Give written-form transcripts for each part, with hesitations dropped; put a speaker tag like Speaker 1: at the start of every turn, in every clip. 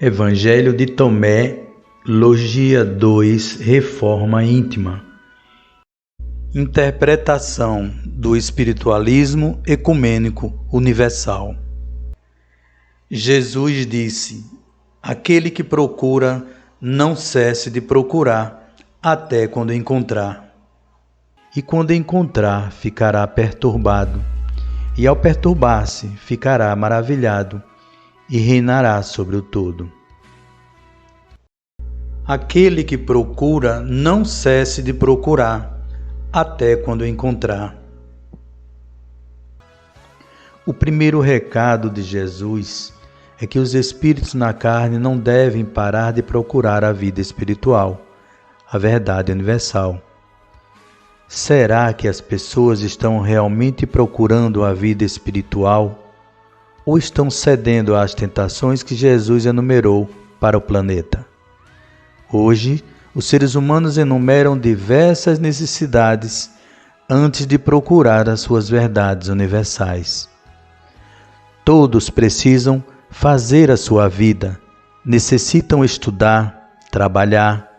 Speaker 1: Evangelho de Tomé, Logia 2, Reforma Íntima. Interpretação do espiritualismo ecumênico universal. Jesus disse: aquele que procura, não cesse de procurar, até quando encontrar. E quando encontrar, ficará perturbado, e ao perturbar-se, ficará maravilhado, e reinará sobre o todo. Aquele que procura, não cesse de procurar, até quando encontrar. O primeiro recado de Jesus é que os espíritos na carne não devem parar de procurar a vida espiritual, a verdade universal. Será que as pessoas estão realmente procurando a vida espiritual ou estão cedendo às tentações que Jesus enumerou para o planeta? Hoje, os seres humanos enumeram diversas necessidades antes de procurar as suas verdades universais. Todos precisam fazer a sua vida, necessitam estudar, trabalhar,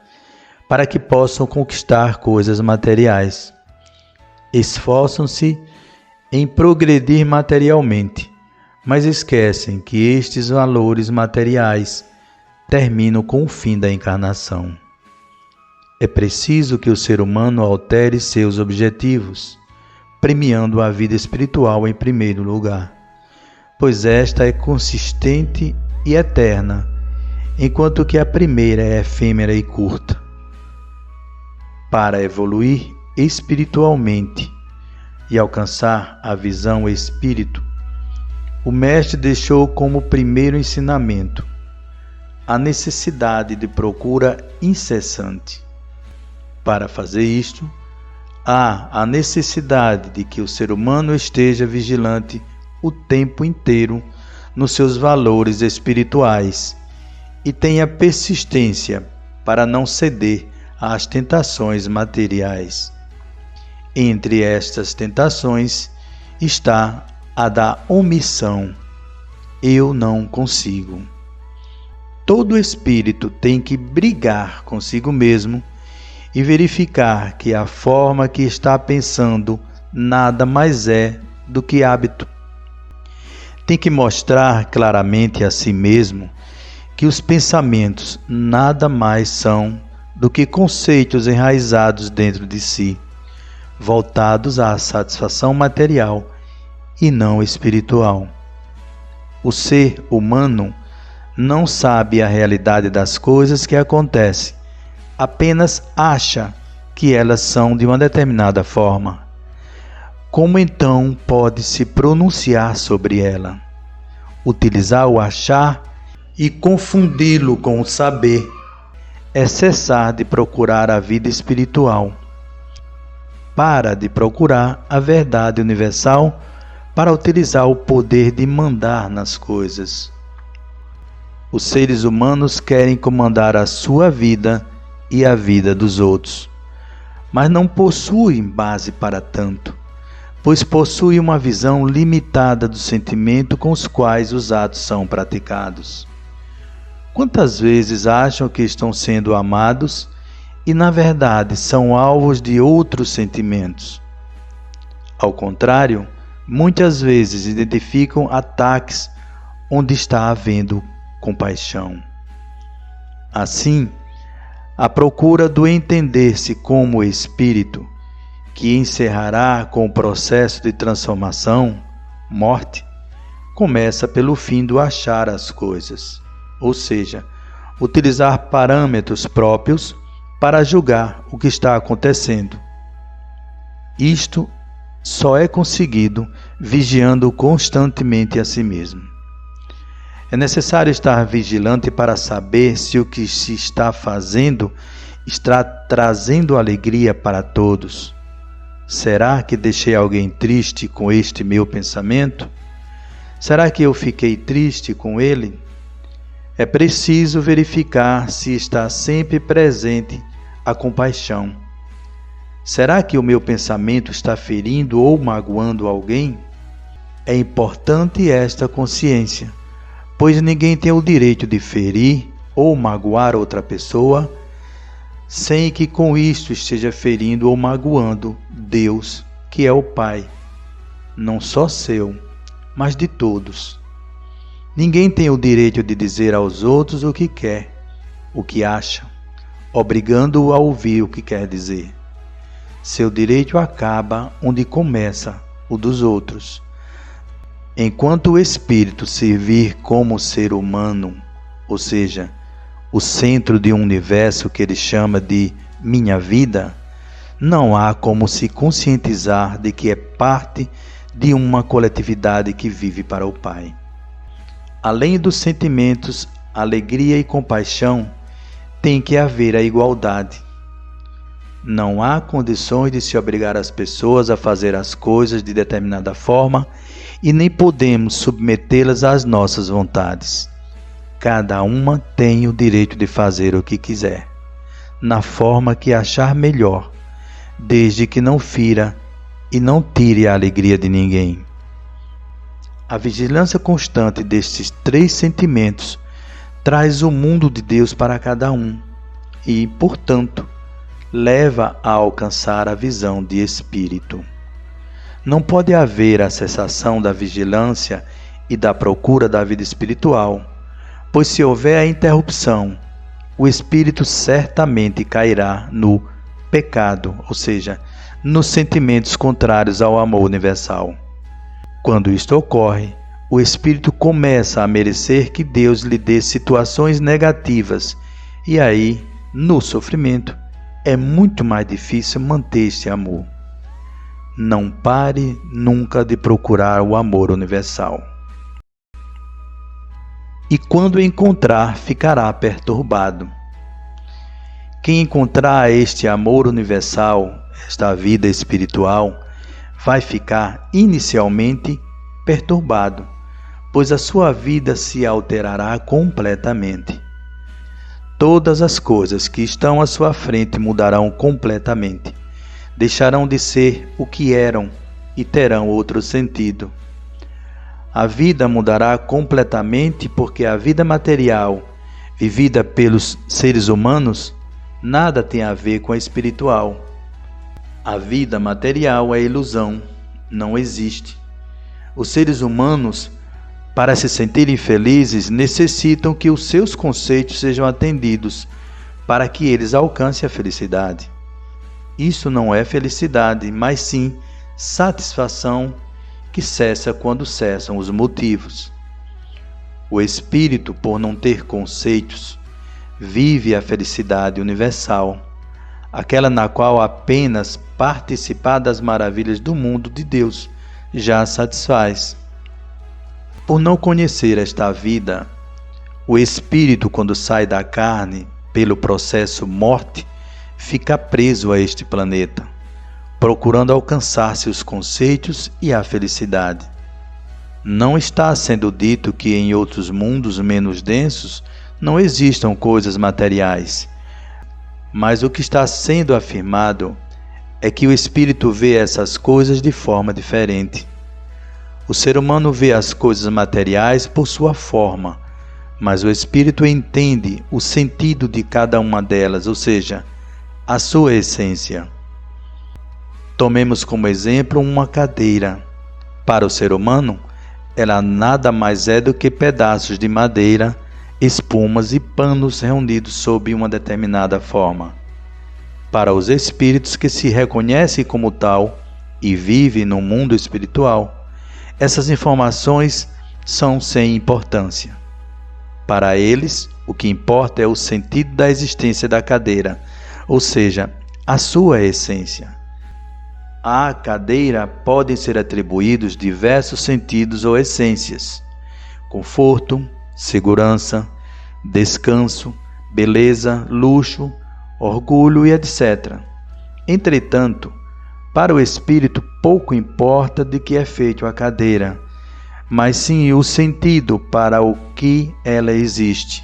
Speaker 1: para que possam conquistar coisas materiais. Esforçam-se em progredir materialmente, mas esquecem que estes valores materiais terminam com o fim da encarnação. É preciso que o ser humano altere seus objetivos, premiando a vida espiritual em primeiro lugar, pois esta é consistente e eterna, enquanto que a primeira é efêmera e curta. Para evoluir espiritualmente e alcançar a visão espírito, o Mestre deixou como primeiro ensinamento a necessidade de procura incessante. Para fazer isto, há a necessidade de que o ser humano esteja vigilante o tempo inteiro nos seus valores espirituais e tenha persistência para não ceder às tentações materiais. Entre estas tentações está a da omissão. Eu não consigo. Todo espírito tem que brigar consigo mesmo e verificar que a forma que está pensando nada mais é do que hábito. Tem que mostrar claramente a si mesmo que os pensamentos nada mais são do que conceitos enraizados dentro de si, voltados à satisfação material e não espiritual. O ser humano não sabe a realidade das coisas que acontecem, apenas acha que elas são de uma determinada forma. Como então pode se pronunciar sobre ela? Utilizar o achar e confundi-lo com o saber é cessar de procurar a vida espiritual. Para de procurar a verdade universal para utilizar o poder de mandar nas coisas. Os seres humanos querem comandar a sua vida e a vida dos outros, mas não possuem base para tanto, pois possuem uma visão limitada do sentimento com os quais os atos são praticados. Quantas vezes acham que estão sendo amados e, na verdade, são alvos de outros sentimentos? Ao contrário, muitas vezes identificam ataques onde está havendo compaixão. Assim, a procura do entender-se como espírito, que encerrará com o processo de transformação, morte, começa pelo fim do achar as coisas, ou seja, utilizar parâmetros próprios para julgar o que está acontecendo. Isto só é conseguido vigiando constantemente a si mesmo. É necessário estar vigilante para saber se o que se está fazendo está trazendo alegria para todos. Será que deixei alguém triste com este meu pensamento? Será que eu fiquei triste com ele? É preciso verificar se está sempre presente a compaixão. Será que o meu pensamento está ferindo ou magoando alguém? É importante esta consciência, pois ninguém tem o direito de ferir ou magoar outra pessoa, sem que com isto esteja ferindo ou magoando Deus, que é o Pai, não só seu, mas de todos. Ninguém tem o direito de dizer aos outros o que quer, o que acha, obrigando-o a ouvir o que quer dizer. Seu direito acaba onde começa o dos outros. Enquanto o espírito servir como ser humano, ou seja, o centro de um universo que ele chama de minha vida, não há como se conscientizar de que é parte de uma coletividade que vive para o Pai. Além dos sentimentos, alegria e compaixão, tem que haver a igualdade. Não há condições de se obrigar as pessoas a fazer as coisas de determinada forma e nem podemos submetê-las às nossas vontades. Cada uma tem o direito de fazer o que quiser, na forma que achar melhor, desde que não fira e não tire a alegria de ninguém. A vigilância constante destes 3 sentimentos traz o mundo de Deus para cada um e, portanto, leva a alcançar a visão de espírito. Não pode haver a cessação da vigilância e da procura da vida espiritual, pois se houver a interrupção, o espírito certamente cairá no pecado, ou seja, nos sentimentos contrários ao amor universal. Quando isto ocorre, o espírito começa a merecer que Deus lhe dê situações negativas e aí, no sofrimento, é muito mais difícil manter este amor. Não pare nunca de procurar o amor universal. E quando encontrar, ficará perturbado. Quem encontrar este amor universal, esta vida espiritual, vai ficar inicialmente perturbado, pois a sua vida se alterará completamente. Todas as coisas que estão à sua frente mudarão completamente, deixarão de ser o que eram e terão outro sentido. A vida mudará completamente porque a vida material, vivida pelos seres humanos, nada tem a ver com a espiritual. A vida material é ilusão, não existe. Os seres humanos, para se sentirem felizes, necessitam que os seus conceitos sejam atendidos para que eles alcancem a felicidade. Isso não é felicidade, mas sim satisfação que cessa quando cessam os motivos. O espírito, por não ter conceitos, vive a felicidade universal, aquela na qual apenas participar das maravilhas do mundo de Deus já satisfaz. Por não conhecer esta vida, o espírito, quando sai da carne pelo processo morte, fica preso a este planeta, procurando alcançar seus conceitos e a felicidade. Não está sendo dito que em outros mundos menos densos não existam coisas materiais, mas o que está sendo afirmado é que o espírito vê essas coisas de forma diferente. O ser humano vê as coisas materiais por sua forma, mas o espírito entende o sentido de cada uma delas, ou seja, a sua essência. Tomemos como exemplo uma cadeira. Para o ser humano, ela nada mais é do que pedaços de madeira, espumas e panos reunidos sob uma determinada forma. Para os espíritos que se reconhecem como tal e vivem no mundo espiritual, essas informações são sem importância. Para eles, o que importa é o sentido da existência da cadeira, ou seja, a sua essência. À cadeira podem ser atribuídos diversos sentidos ou essências: conforto, segurança, descanso, beleza, luxo, orgulho e etc. Entretanto, para o espírito pouco importa de que é feito a cadeira, mas sim o sentido para o que ela existe.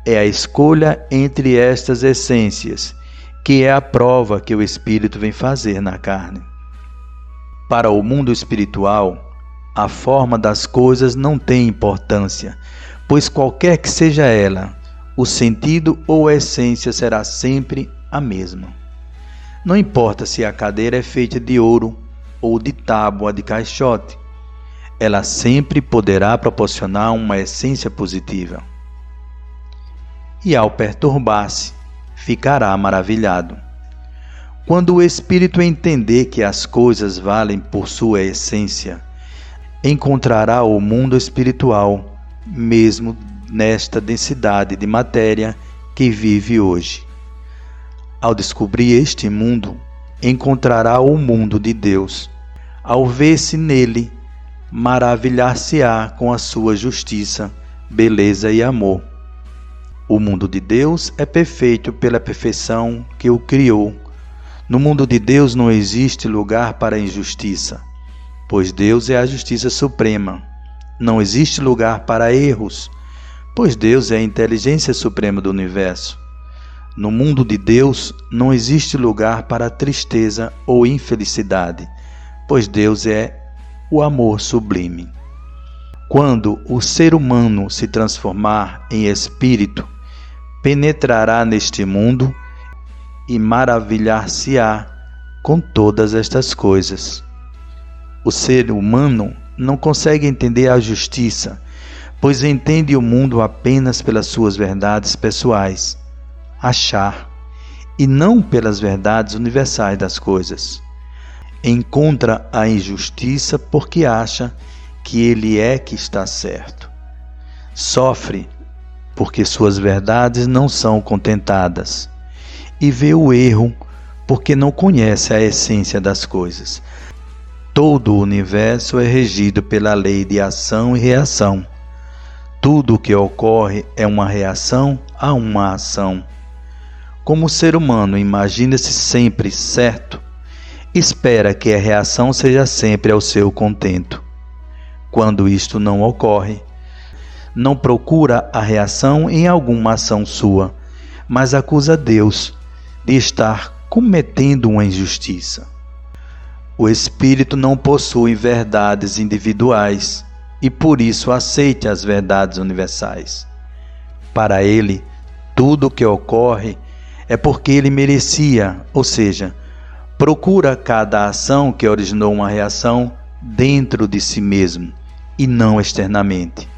Speaker 1: É a escolha entre estas essências, que é a prova que o espírito vem fazer na carne. Para o mundo espiritual, A forma das coisas não tem importância, pois qualquer que seja ela, o sentido ou a essência será sempre a mesma. Não importa se a cadeira é feita de ouro ou de tábua de caixote, ela sempre poderá proporcionar uma essência positiva. E ao perturbar-se, ficará maravilhado. Quando o espírito entender que as coisas valem por sua essência, encontrará o mundo espiritual, mesmo nesta densidade de matéria que vive hoje. Ao descobrir este mundo, encontrará o mundo de Deus. Ao ver-se nele, maravilhar-se-á com a sua justiça, beleza e amor. O mundo de Deus é perfeito pela perfeição que o criou. No mundo de Deus não existe lugar para a injustiça, pois Deus é a justiça suprema. Não existe lugar para erros, pois Deus é a inteligência suprema do universo. No mundo de Deus não existe lugar para tristeza ou infelicidade, pois Deus é o amor sublime. Quando o ser humano se transformar em espírito, penetrará neste mundo e maravilhar-se-á com todas estas coisas. O ser humano não consegue entender a justiça, pois entende o mundo apenas pelas suas verdades pessoais, achar, e não pelas verdades universais das coisas. Encontra a injustiça porque acha que ele é que está certo. Sofre porque suas verdades não são contentadas. E vê o erro porque não conhece a essência das coisas. Todo o universo é regido pela lei de ação e reação. Tudo o que ocorre é uma reação a uma ação. Como o ser humano imagina-se sempre certo, espera que a reação seja sempre ao seu contento. Quando isto não ocorre, não procura a reação em alguma ação sua, mas acusa Deus de estar cometendo uma injustiça. O espírito não possui verdades individuais e por isso aceita as verdades universais. Para ele, tudo o que ocorre é porque ele merecia, ou seja, procura cada ação que originou uma reação dentro de si mesmo e não externamente.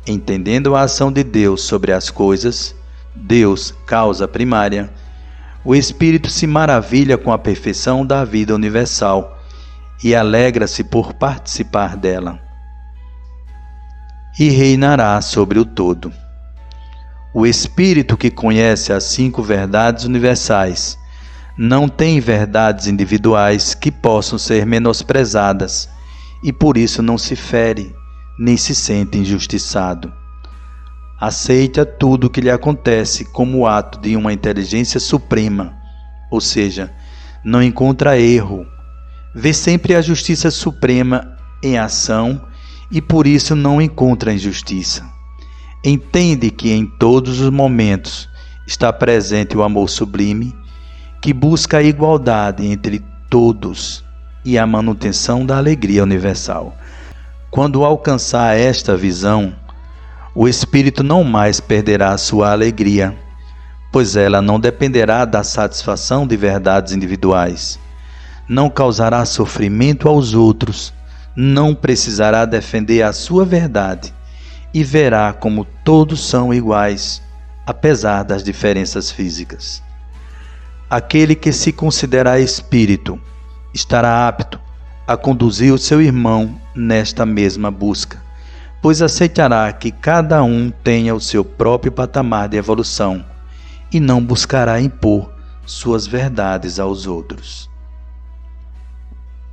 Speaker 1: Entendendo a ação de Deus sobre as coisas, Deus, causa primária, o espírito se maravilha com a perfeição da vida universal e alegra-se por participar dela. E reinará sobre o todo. O espírito que conhece as 5 verdades universais não tem verdades individuais que possam ser menosprezadas e por isso não se fere nem se sente injustiçado. Aceita tudo o que lhe acontece como ato de uma inteligência suprema, ou seja, não encontra erro, vê sempre a justiça suprema em ação e por isso não encontra injustiça. Entende que em todos os momentos está presente o amor sublime, que busca a igualdade entre todos e a manutenção da alegria universal. Quando alcançar esta visão, o espírito não mais perderá sua alegria, pois ela não dependerá da satisfação de verdades individuais, não causará sofrimento aos outros, não precisará defender a sua verdade e verá como todos são iguais, apesar das diferenças físicas. Aquele que se considera espírito estará apto a conduzir o seu irmão nesta mesma busca, pois aceitará que cada um tenha o seu próprio patamar de evolução e não buscará impor suas verdades aos outros.